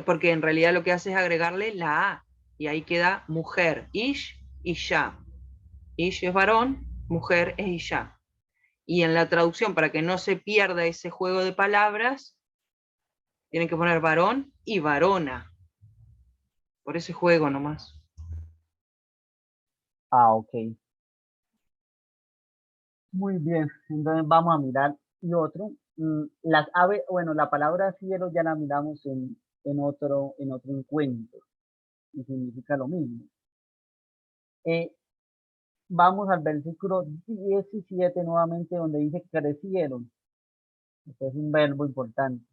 Porque en realidad lo que hace es agregarle la A. Y ahí queda mujer, Ish, Isha. Ish es varón, mujer es Isha. Y en la traducción, para que no se pierda ese juego de palabras, tienen que poner varón y varona. Por ese juego nomás. Ah, ok. Muy bien. Entonces vamos a mirar. Y otro, las aves, bueno, la palabra cielo ya la miramos en otro encuentro. Y significa lo mismo. Vamos al versículo 17 nuevamente, donde dice crecieron. Este es un verbo importante.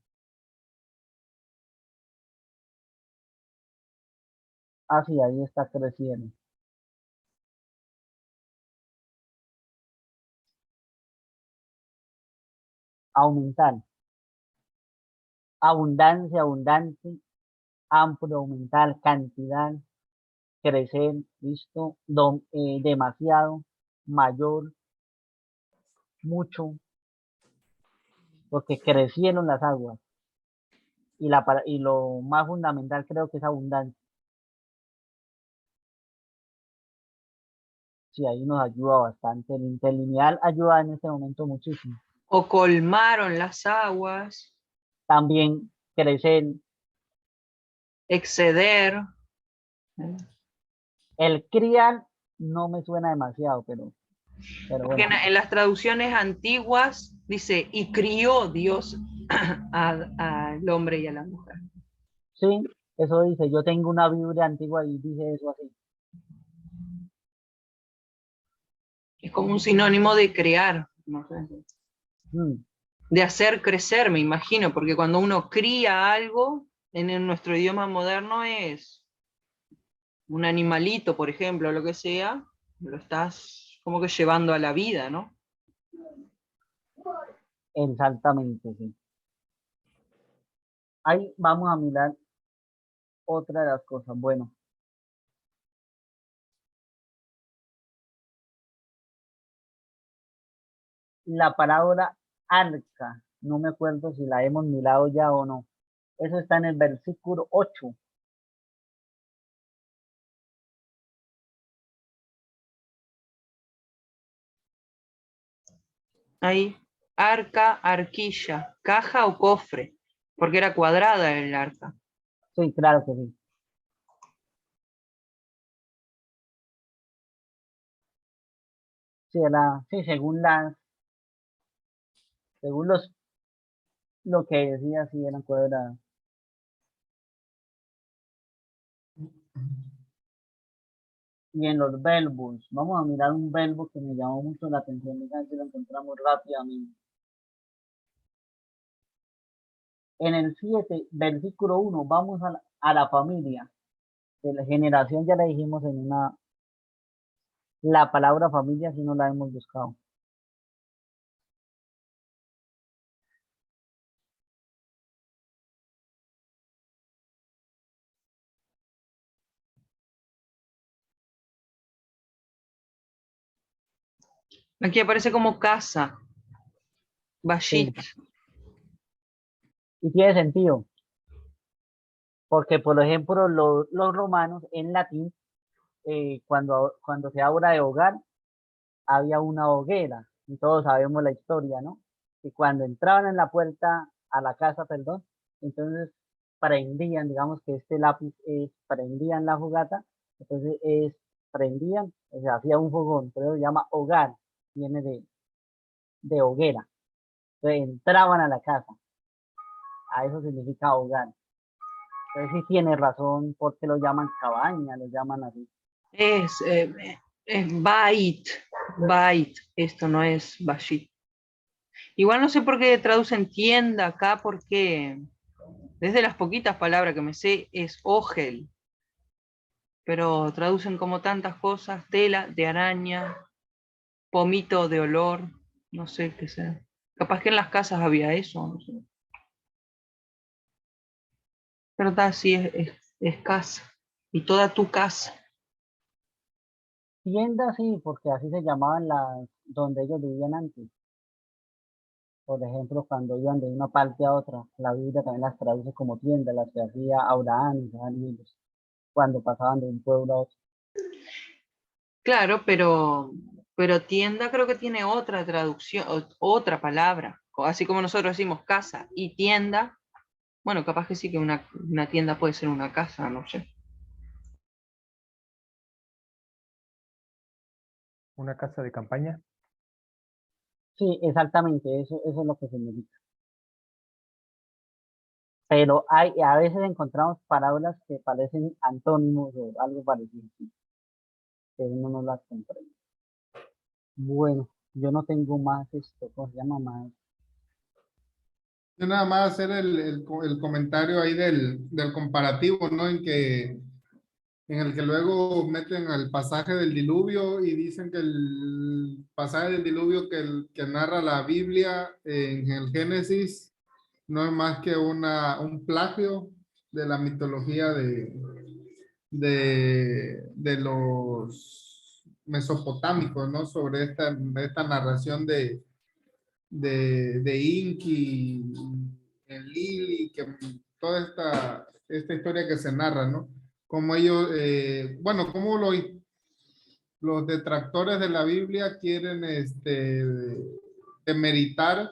Ah, sí, ahí está creciendo. Aumentar. Abundancia, abundante, amplio, aumentar, cantidad, crecer, listo, demasiado, mayor, mucho, porque crecieron las aguas. Y lo más fundamental creo que es abundancia. Sí, ahí nos ayuda bastante. El interlineal ayuda en este momento muchísimo. O colmaron las aguas, También crecer, exceder. el criar no me suena demasiado, pero Porque bueno. en las traducciones antiguas dice, y crió Dios al hombre y a la mujer. Sí, eso dice, yo tengo una Biblia antigua y dice eso así. Es como un sinónimo de crear, no sé. Mm, De hacer crecer, me imagino, porque cuando uno cría algo, en nuestro idioma moderno es un animalito, por ejemplo, lo que sea, lo estás como que llevando a la vida, ¿no? exactamente, sí. Ahí vamos a mirar otra de las cosas. Bueno, la palabra arca, no me acuerdo si la hemos mirado ya o no. Eso está en el versículo 8. Ahí, arca, arquilla, caja o cofre, porque era cuadrada el arca. Sí, claro que sí. Sí, sí, según lo que decía, sí eran cuadradas. Y en los verbos, vamos a mirar un verbo que me llamó mucho la atención, a ver si lo encontramos rápidamente. En el 7, versículo 1, vamos a la familia. De la generación ya la dijimos en una, la palabra familia si no la hemos buscado. Aquí aparece como casa, Sí, Bashit. y tiene sentido, porque por ejemplo los romanos en latín, cuando se habla de hogar, había una hoguera, y todos sabemos la historia, ¿no? Y cuando entraban en la puerta, a la casa, perdón, entonces prendían, digamos que este lápiz es, prendían la fogata, entonces prendían, o sea, hacía un fogón, pero se llama hogar, viene de hoguera. Entonces entraban a la casa, a eso significa hogar. Entonces sí tiene razón porque lo llaman cabaña, lo llaman así. Es Bait, Bait, esto no es Bashit. Igual no sé por qué traducen tienda acá, porque desde las poquitas palabras que me sé es Ogel, pero traducen como tantas cosas, tela de araña, pomito de olor, no sé qué sea. Capaz que en las casas había eso, no sé. Pero está así, es casa. Y toda tu casa. Tienda sí, porque así se llamaban las donde ellos vivían antes. Por ejemplo, cuando iban de una parte a otra, la Biblia también las traduce como tienda, las que hacía Abraham y Isaac y ellos, cuando pasaban de un pueblo a otro. Claro, pero tienda creo que tiene otra traducción, otra palabra. Así como nosotros decimos casa y tienda, bueno, capaz que sí que una tienda puede ser una casa, no sé. Una casa de campaña. Sí, exactamente, eso es lo que significa. Pero a veces encontramos palabras que parecen antónimos o algo parecido, sí, pero uno no las comprende. Bueno, yo no tengo más esto, ¿cómo se llama más? Yo nada más hacer el comentario ahí del comparativo, ¿no? En el que luego meten al pasaje del diluvio y dicen que el pasaje del diluvio que narra la Biblia en el Génesis no es más que un plagio de la mitología de los mesopotámicos, ¿no? Sobre esta narración de Inki, Enlil, que toda esta historia que se narra, ¿no? Como ellos, bueno, como los detractores de la Biblia quieren demeritar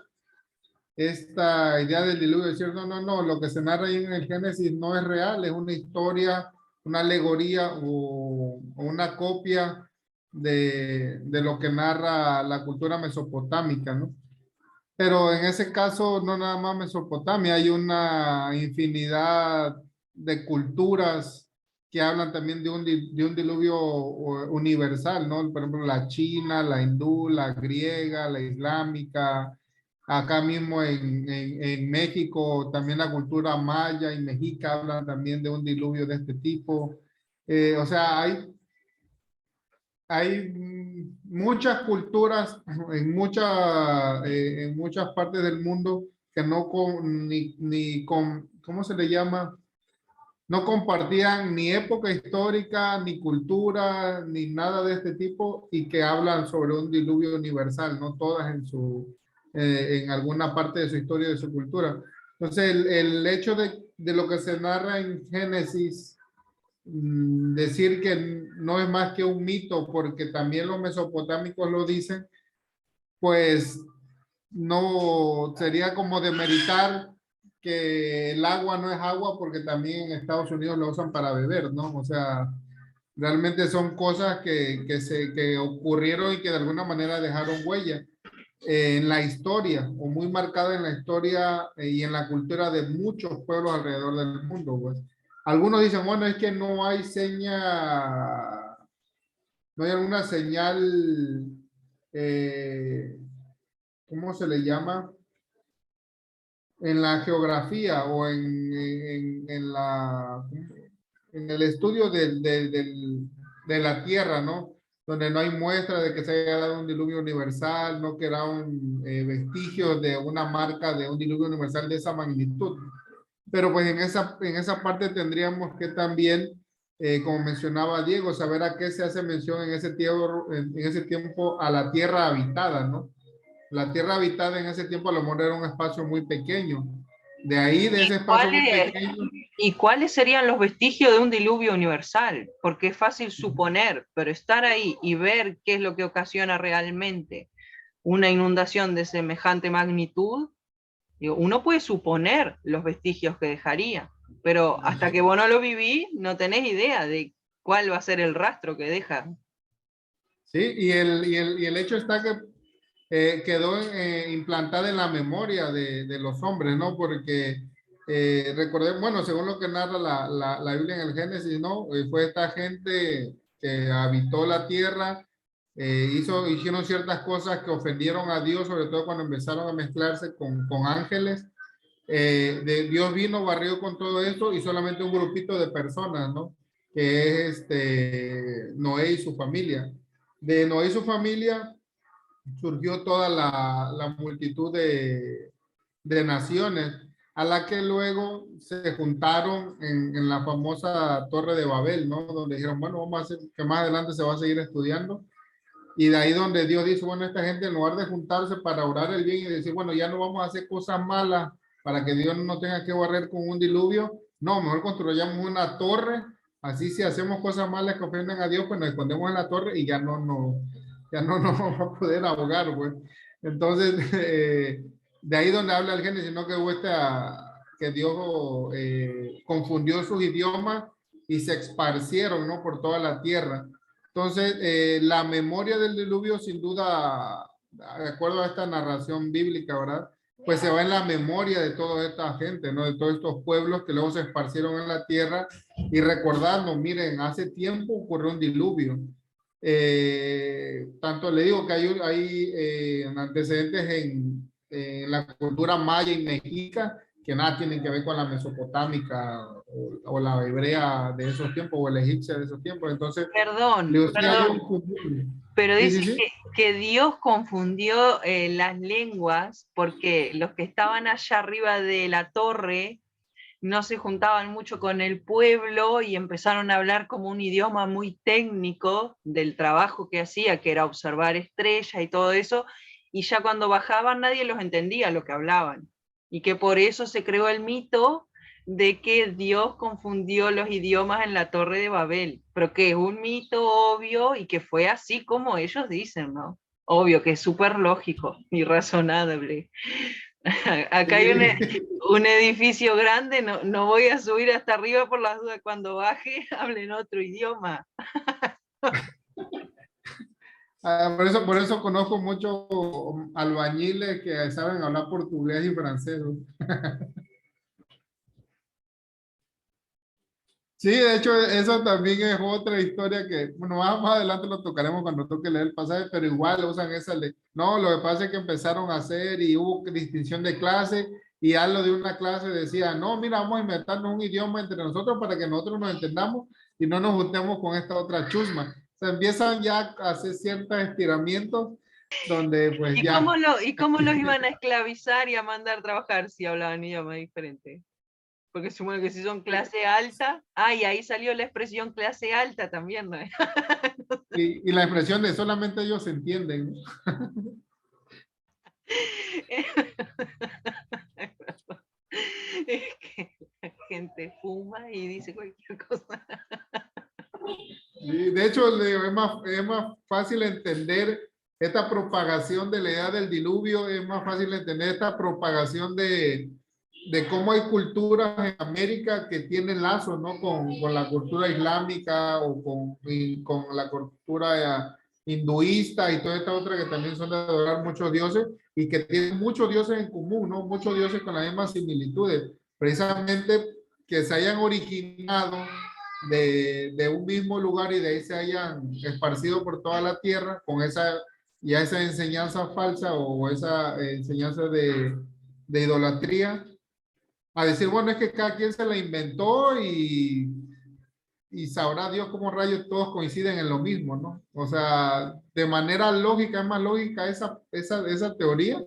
esta idea del diluvio, decir, no, no, no, lo que se narra ahí en el Génesis no es real, es una historia, una alegoría o una copia de lo que narra la cultura mesopotámica, ¿no? Pero en ese caso, no nada más Mesopotamia, hay una infinidad de culturas que hablan también de un diluvio universal, ¿no? Por ejemplo, la china, la hindú, la griega, la islámica. Acá mismo en México, también la cultura maya y mexica hablan también de un diluvio de este tipo. O sea, hay muchas culturas en muchas partes del mundo que no ni con, ¿cómo se le llama? No compartían ni época histórica, ni cultura, ni nada de este tipo, y que hablan sobre un diluvio universal, no todas en alguna parte de su historia y de su cultura. Entonces, el hecho de lo que se narra en Génesis, decir que no es más que un mito, porque también los mesopotámicos lo dicen, pues no sería como demeritar que el agua no es agua, porque también en Estados Unidos lo usan para beber, ¿no? O sea, realmente son cosas que ocurrieron y que de alguna manera dejaron huella en la historia, o muy marcada en la historia y en la cultura de muchos pueblos alrededor del mundo, pues. Algunos dicen, bueno, es que no hay no hay alguna señal, ¿cómo se le llama? en la geografía o en el estudio de la Tierra, ¿no? Donde no hay muestra de que se haya dado un diluvio universal, no quedaron vestigios de una marca de un diluvio universal de esa magnitud. Pero pues en esa parte tendríamos que también, como mencionaba Diego, saber a qué se hace mención en ese tiempo a la tierra habitada, ¿no? La tierra habitada en ese tiempo a lo mejor era un espacio muy pequeño. De ahí, de ese espacio muy pequeño. ¿Y cuáles serían los vestigios de un diluvio universal? Porque es fácil suponer, pero estar ahí y ver qué es lo que ocasiona realmente una inundación de semejante magnitud, digo, uno puede suponer los vestigios que dejaría, pero hasta que vos no lo vivís, no tenés idea de cuál va a ser el rastro que deja. Sí, y el hecho está que quedó implantada en la memoria de los hombres, ¿no? Porque recordemos, bueno, según lo que narra la Biblia en el Génesis, ¿no? Fue esta gente que habitó la tierra, hicieron ciertas cosas que ofendieron a Dios, sobre todo cuando empezaron a mezclarse con ángeles. Dios vino, barrió con todo eso y solamente un grupito de personas, ¿no? Que es Noé y su familia. De Noé y su familia surgió toda la multitud de naciones a la que luego se juntaron en la famosa Torre de Babel, ¿no? Donde dijeron, bueno, vamos a hacer que más adelante se va a seguir estudiando. Y de ahí donde Dios dice, bueno, esta gente en lugar de juntarse para orar el bien y decir, bueno, ya no vamos a hacer cosas malas para que Dios no tenga que barrer con un diluvio, no, mejor construyamos una torre, así si hacemos cosas malas que ofenden a Dios, pues nos escondemos en la torre y ya no nos vamos a poder ahogar, pues. Entonces, de ahí donde habla el Génesis, ¿no? Que hubo que Dios confundió sus idiomas y se esparcieron, ¿no? Por toda la tierra. Entonces, la memoria del diluvio, sin duda, de acuerdo a esta narración bíblica, ¿verdad? Pues se va en la memoria de toda esta gente, ¿no? De todos estos pueblos que luego se esparcieron en la tierra y recordando, miren, hace tiempo ocurrió un diluvio. Tanto le digo que hay antecedentes en la cultura maya y mexica que nada tienen que ver con la mesopotámica o la hebrea de esos tiempos o la egipcia de esos tiempos. Entonces, Perdón, pero sí, dice sí, sí. que Dios confundió las lenguas porque los que estaban allá arriba de la torre no se juntaban mucho con el pueblo y empezaron a hablar como un idioma muy técnico del trabajo que hacía, que era observar estrellas y todo eso, y ya cuando bajaban nadie los entendía lo que hablaban, y que por eso se creó el mito de que Dios confundió los idiomas en la Torre de Babel, pero que es un mito obvio y que fue así como ellos dicen, ¿no? Obvio que es súper lógico y razonable. Acá hay un edificio grande, no voy a subir hasta arriba por las dudas, cuando baje hablen otro idioma. Por eso conozco muchos albañiles que saben hablar portugués y francés. Sí, de hecho, eso también es otra historia que, bueno, más adelante lo tocaremos cuando toque leer el pasaje, pero igual usan esa ley. No, lo que pasa es que empezaron a hacer y hubo distinción de clase y algo de una clase decía, no, mira, vamos a inventarnos un idioma entre nosotros para que nosotros nos entendamos y no nos juntemos con esta otra chusma. O sea, empiezan ya a hacer ciertos estiramientos donde pues ¿Y ya. cómo los iban a esclavizar y a mandar a trabajar si hablaban idiomas diferentes? Porque supongo que si son clase alta, y ahí salió la expresión clase alta también, ¿no? Y la expresión de solamente ellos se entienden, ¿no? Es que la gente fuma y dice cualquier cosa. Y de hecho, es más fácil entender esta propagación de la edad del diluvio, es más fácil entender esta propagación de cómo hay culturas en América que tienen lazos, ¿no? Con la cultura islámica o con la cultura hinduista y toda esta otra que también son de adorar muchos dioses y que tienen muchos dioses en común, ¿no? Muchos dioses con las mismas similitudes, precisamente que se hayan originado de un mismo lugar y de ahí se hayan esparcido por toda la tierra con esa enseñanza falsa o esa enseñanza de idolatría, a decir, bueno, es que cada quien se la inventó y sabrá Dios cómo rayos todos coinciden en lo mismo, ¿no? O sea, de manera lógica, es más lógica esa teoría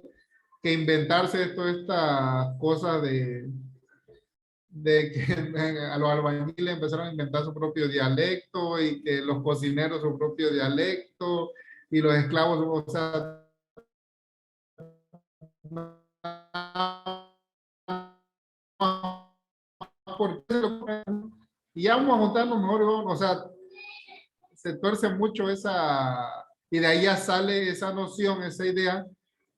que inventarse toda esta cosa de que a los albañiles empezaron a inventar su propio dialecto y que los cocineros su propio dialecto y los esclavos, o sea, ¿por qué y ya vamos a juntarnos mejor, o sea, se tuerce mucho y de ahí ya sale esa noción, esa idea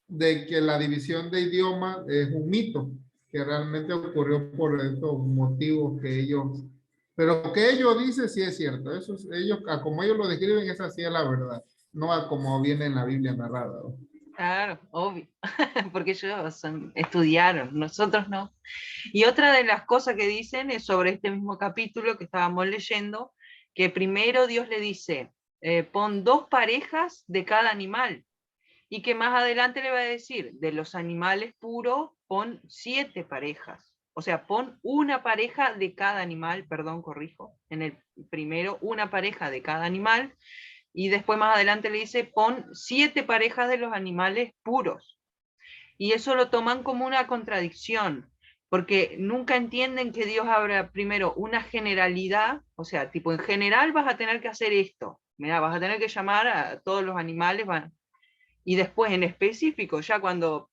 de que la división de idioma es un mito, que realmente ocurrió por estos motivos que ellos, pero lo que ellos dicen sí es cierto, ellos, a como ellos lo describen, esa sí es la verdad, no a como viene en la Biblia narrada, ¿no? Claro, obvio, porque ellos estudiaron, nosotros no. Y otra de las cosas que dicen es sobre este mismo capítulo que estábamos leyendo, que primero Dios le dice, pon 2 parejas de cada animal, y que más adelante le va a decir, de los animales puros, pon 7 parejas. O sea, pon una pareja de cada animal, perdón, corrijo, en el primero una pareja de cada animal, y después más adelante le dice, pon 7 parejas de los animales puros. Y eso lo toman como una contradicción, porque nunca entienden que Dios habla primero una generalidad, o sea, tipo, en general vas a tener que hacer esto, mira, vas a tener que llamar a todos los animales, y después en específico, ya cuando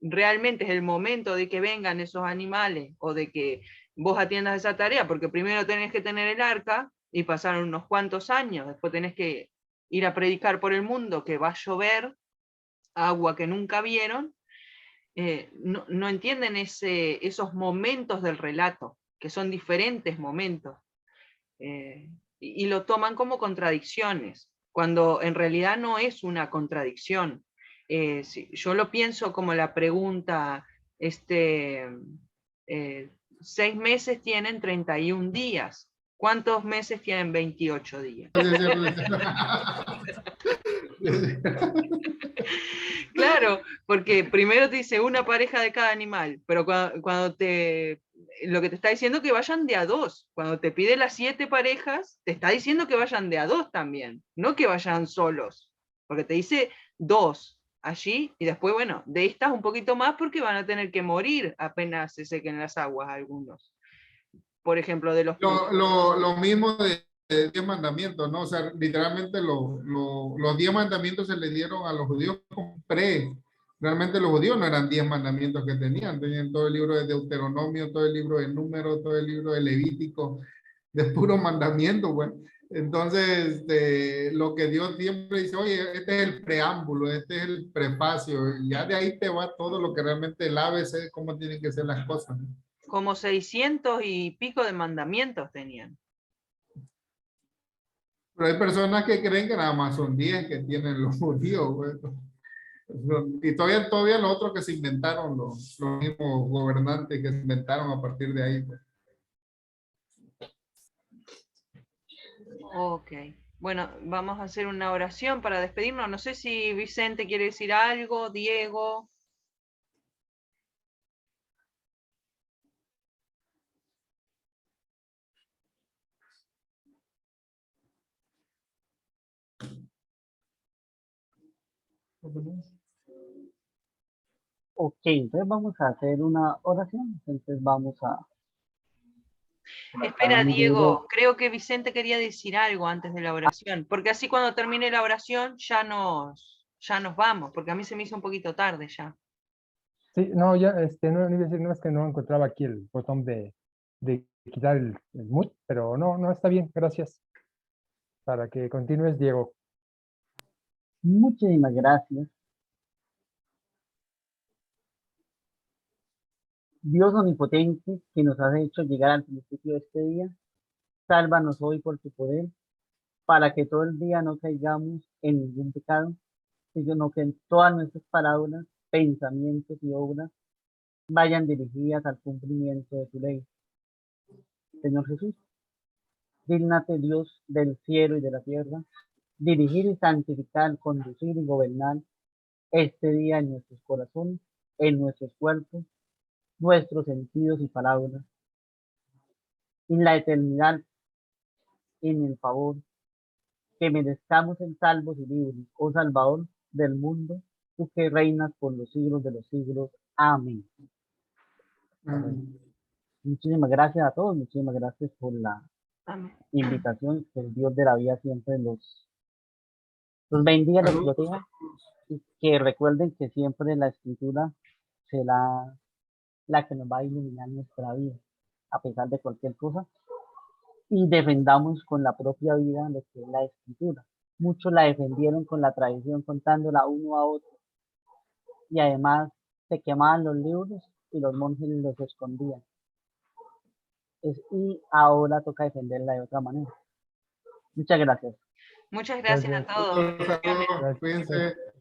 realmente es el momento de que vengan esos animales, o de que vos atiendas esa tarea, porque primero tenés que tener el arca, y pasaron unos cuantos años, después tenés que ir a predicar por el mundo que va a llover, agua que nunca vieron, no entienden esos momentos del relato, que son diferentes momentos, y lo toman como contradicciones, cuando en realidad no es una contradicción. Yo lo pienso como la pregunta, 6 meses tienen 31 días, ¿cuántos meses tienen 28 días? Claro, porque primero te dice una pareja de cada animal, pero cuando lo que te está diciendo que vayan de a 2, cuando te pide las 7 parejas, te está diciendo que vayan de a 2 también, no que vayan solos, porque te dice 2 allí, y después, bueno, de estas un poquito más porque van a tener que morir apenas se sequen las aguas algunos. Por ejemplo, de los... Lo mismo de 10 mandamientos, ¿no? O sea, literalmente los 10 mandamientos se le dieron a los judíos como realmente los judíos no eran 10 mandamientos que tenían todo el libro de Deuteronomio, todo el libro de Números, todo el libro de Levítico, de puros mandamientos, bueno. Entonces, lo que Dios siempre dice, oye, este es el preámbulo, este es el prefacio, y ya de ahí te va todo lo que realmente el ABC, cómo tienen que ser las cosas, ¿no? Como 600 y pico de mandamientos tenían. Pero hay personas que creen que nada más son 10 que tienen los judíos, güey. Y todavía los otros que se inventaron, los mismos gobernantes que se inventaron a partir de ahí, pues. Ok. Bueno, vamos a hacer una oración para despedirnos. No sé si Vicente quiere decir algo, Diego. Ok, entonces vamos a hacer una oración. Entonces vamos a... Espera, mi libro. Diego, creo que Vicente quería decir algo antes de la oración, porque así cuando termine la oración ya nos vamos, porque a mí se me hizo un poquito tarde ya. Sí, no, ya, no, no iba a decir, no es que no encontraba aquí el botón de quitar el mute, pero no, no, está bien, gracias. Para que continúes, Diego. Muchísimas gracias. Dios omnipotente, que nos has hecho llegar al principio de este día, sálvanos hoy por tu poder, para que todo el día no caigamos en ningún pecado, sino que en todas nuestras palabras, pensamientos y obras vayan dirigidas al cumplimiento de tu ley. Señor Jesús, dígnate Dios del cielo y de la tierra, dirigir y santificar, conducir y gobernar este día en nuestros corazones, en nuestros cuerpos, nuestros sentidos y palabras, en la eternidad, en el favor, que merezcamos en salvos y libres, oh Salvador del mundo, tú que reinas por los siglos de los siglos. Amén. Amén. Muchísimas gracias a todos, muchísimas gracias por la Amén. invitación, que el Dios de la vida siempre los bendiga, los Saludos. proteja, y que recuerden que siempre la escritura será la que nos va a iluminar nuestra vida, a pesar de cualquier cosa, y defendamos con la propia vida lo que es la escritura. Muchos la defendieron con la tradición, contándola uno a otro, y además se quemaban los libros y los monjes los escondían. Y ahora toca defenderla de otra manera. Muchas gracias. Muchas gracias a Gracias. todos. Saludos, Bendiciones. Gracias. cuídense.